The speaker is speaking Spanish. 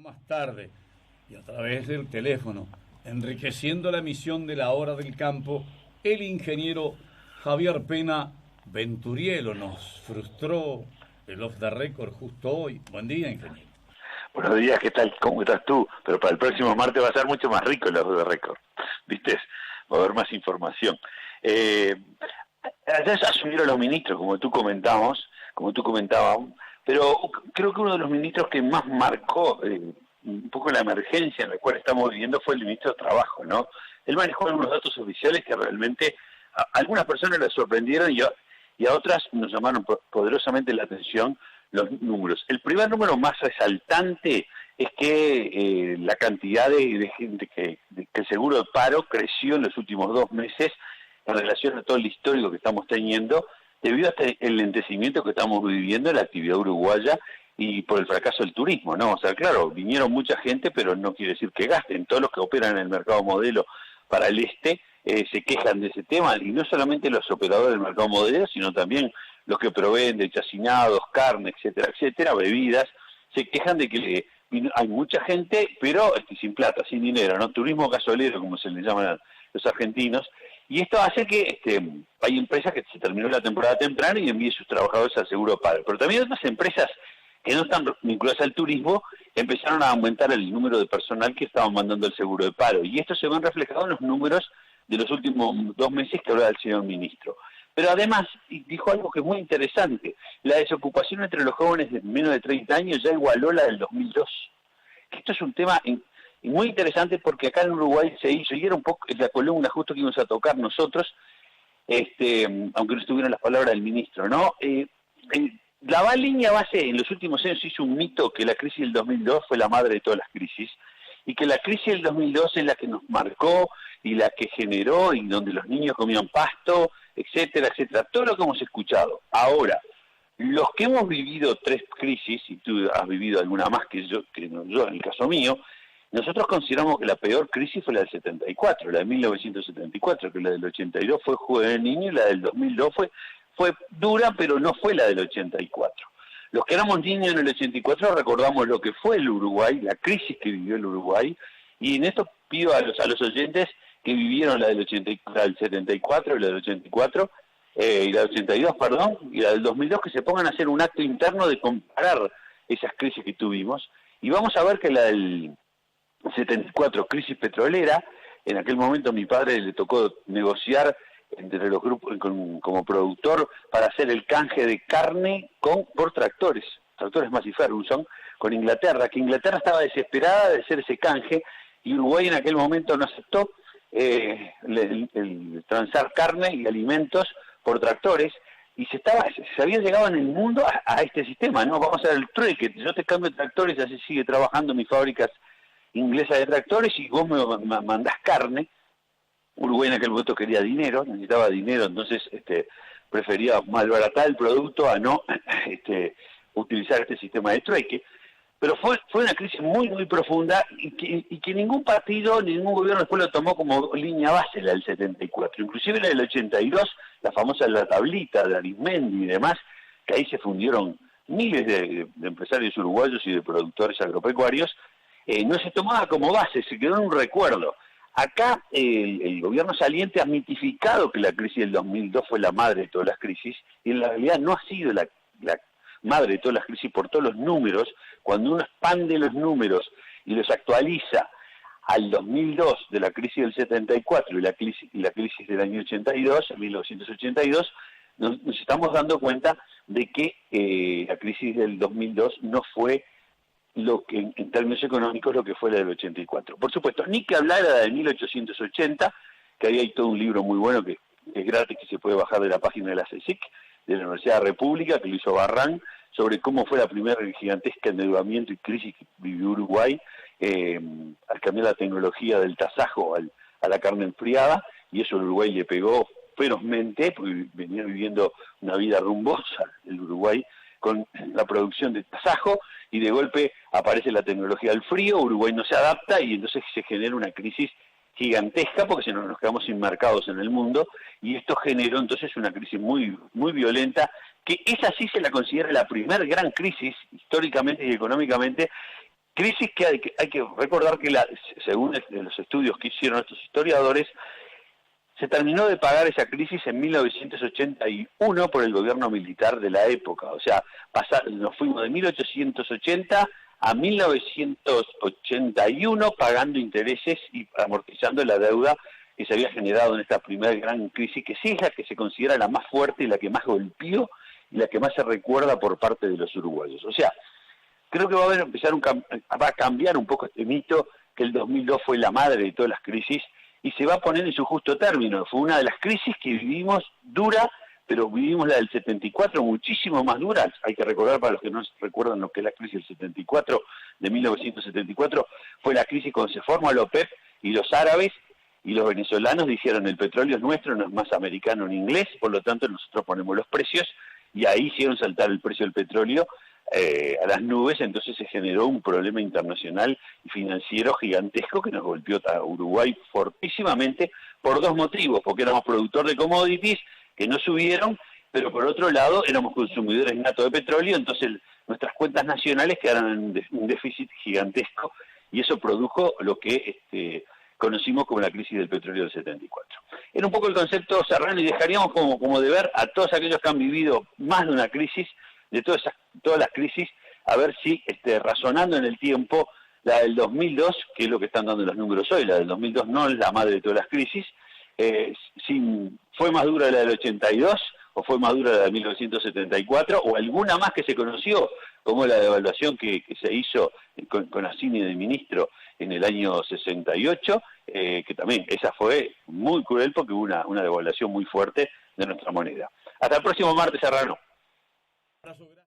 más tarde y a través del teléfono, enriqueciendo la emisión de la Hora del Campo, el ingeniero Javier Pena Venturielo nos frustró el off the record justo hoy. Buen día, ingeniero. Buenos días, ¿qué tal? ¿Cómo estás tú? Pero para el próximo martes va a ser mucho más rico el off the record, ¿viste? Va a haber más información. Ayer asumieron los ministros, como tú comentabas, pero creo que uno de los ministros que más marcó un poco la emergencia en la cual estamos viviendo fue el ministro de Trabajo, ¿no? Él manejó algunos datos oficiales que realmente a algunas personas les sorprendieron y a otras nos llamaron poderosamente la atención los números. El primer número más resaltante es que la cantidad de gente que el seguro de paro creció en los últimos 2 meses en relación a todo el histórico que estamos teniendo, debido a el lentecimiento que estamos viviendo en la actividad uruguaya y por el fracaso del turismo, ¿no? O sea, claro, vinieron mucha gente, pero no quiere decir que gasten. Todos los que operan en el mercado modelo para el este se quejan de ese tema, y no solamente los operadores del mercado modelo, sino también los que proveen de chacinados, carne, etcétera, etcétera, bebidas, se quejan de que hay mucha gente, pero sin plata, sin dinero, ¿no? Turismo gasolero, como se le llaman los argentinos, y esto hace que hay empresas que se terminó la temporada temprano y envíen sus trabajadores al seguro de paro. Pero también otras empresas que no están vinculadas al turismo empezaron a aumentar el número de personal que estaban mandando el seguro de paro. Y esto se ve reflejado en los números de los últimos 2 meses que hablaba el señor ministro. Pero además dijo algo que es muy interesante: la desocupación entre los jóvenes de menos de 30 años ya igualó la del 2002. Esto es un tema muy interesante porque acá en Uruguay se hizo, y era un poco la columna justo que íbamos a tocar nosotros, aunque no estuvieran las palabras del ministro, ¿no? La línea base en los últimos años hizo un mito que la crisis del 2002 fue la madre de todas las crisis, y que la crisis del 2002 es la que nos marcó y la que generó, y donde los niños comían pasto, etcétera, etcétera, todo lo que hemos escuchado. Ahora, los que hemos vivido 3 crisis, y tú has vivido alguna más que yo en el caso mío, nosotros consideramos que la peor crisis fue la del 74, la de 1974, que la del 82 fue juego de niño, y la del 2002 fue dura, pero no fue la del 84. Los que éramos niños en el 84 recordamos lo que fue el Uruguay, la crisis que vivió el Uruguay, y en esto pido a los oyentes que vivieron la del 74, la del 84, y la del 82, perdón, y la del 2002, que se pongan a hacer un acto interno de comparar esas crisis que tuvimos, y vamos a ver que la del 74, crisis petrolera, en aquel momento a mi padre le tocó negociar entre los grupos como productor para hacer el canje de carne por tractores Massey Ferguson, con Inglaterra, que Inglaterra estaba desesperada de hacer ese canje, y Uruguay en aquel momento no aceptó el transar carne y alimentos por tractores, y se había llegado en el mundo a este sistema, ¿no? Vamos a hacer el trueque, yo te cambio tractores, así sigue trabajando mis fábricas inglesas de tractores, y vos me mandás carne. Uruguay en aquel momento quería dinero, necesitaba dinero, entonces prefería malbaratar el producto a no utilizar este sistema de trueque. Pero fue una crisis muy, muy profunda, y que ningún partido, ningún gobierno después lo tomó como línea base, la del 74. Inclusive la del 82, la famosa la tablita de Arismendi y demás, que ahí se fundieron miles de empresarios uruguayos y de productores agropecuarios, no se tomaba como base, se quedó en un recuerdo. Acá el gobierno saliente ha mitificado que la crisis del 2002 fue la madre de todas las crisis, y en la realidad no ha sido la madre de todas las crisis por todos los números. Cuando uno expande los números y los actualiza al 2002 de la crisis del 74 y la crisis del año 82, en 1982, nos estamos dando cuenta de que la crisis del 2002 no fue lo que en términos económicos lo que fue la del 84. Por supuesto, ni que hablar de la de 1880, que ahí hay todo un libro muy bueno que es gratis, que se puede bajar de la página de la CSIC, de la Universidad de la República, que lo hizo Barran, sobre cómo fue la primera gigantesca endeudamiento y crisis que vivió Uruguay al cambiar la tecnología del tasajo a la carne enfriada, y eso el Uruguay le pegó ferozmente, porque venía viviendo una vida rumbosa el Uruguay con la producción de tasajo, y de golpe aparece la tecnología del frío, Uruguay no se adapta, y entonces se genera una crisis gigantesca, porque si no nos quedamos sin mercados en el mundo, y esto generó entonces una crisis muy, muy violenta, que esa sí se la considera la primer gran crisis históricamente y económicamente crisis que hay que recordar que según los estudios que hicieron estos historiadores, se terminó de pagar esa crisis en 1981 por el gobierno militar de la época. O sea, nos fuimos de 1880 a 1981 pagando intereses y amortizando la deuda que se había generado en esta primera gran crisis, que sí es la que se considera la más fuerte y la que más golpeó y la que más se recuerda por parte de los uruguayos. O sea, creo que va a cambiar un poco este mito que el 2002 fue la madre de todas las crisis y se va a poner en su justo término. Fue una de las crisis que vivimos dura, pero vivimos la del 74 muchísimo más dura. Hay que recordar, para los que no recuerdan lo que es la crisis del 74, de 1974, fue la crisis cuando se forma la OPEP y los árabes y los venezolanos dijeron: el petróleo es nuestro, no es más americano ni inglés, por lo tanto nosotros ponemos los precios, y ahí hicieron saltar el precio del petróleo a las nubes. Entonces se generó un problema internacional y financiero gigantesco que nos golpeó a Uruguay fortísimamente por dos motivos: porque éramos productor de commodities que no subieron, pero por otro lado éramos consumidores natos de petróleo, entonces nuestras cuentas nacionales quedaron en un déficit gigantesco, y eso produjo lo que conocimos como la crisis del petróleo del 74. Era un poco el concepto, Serrano, y dejaríamos como de ver a todos aquellos que han vivido más de una crisis, de todas las crisis, a ver si, razonando en el tiempo, la del 2002, que es lo que están dando los números hoy, la del 2002 no es la madre de todas las crisis, si fue más dura la del 82, o fue más dura la de 1974, o alguna más que se conoció, como la devaluación que se hizo con Assini de ministro en el año 68, que también esa fue muy cruel porque hubo una devaluación muy fuerte de nuestra moneda. Hasta el próximo martes, Serrano.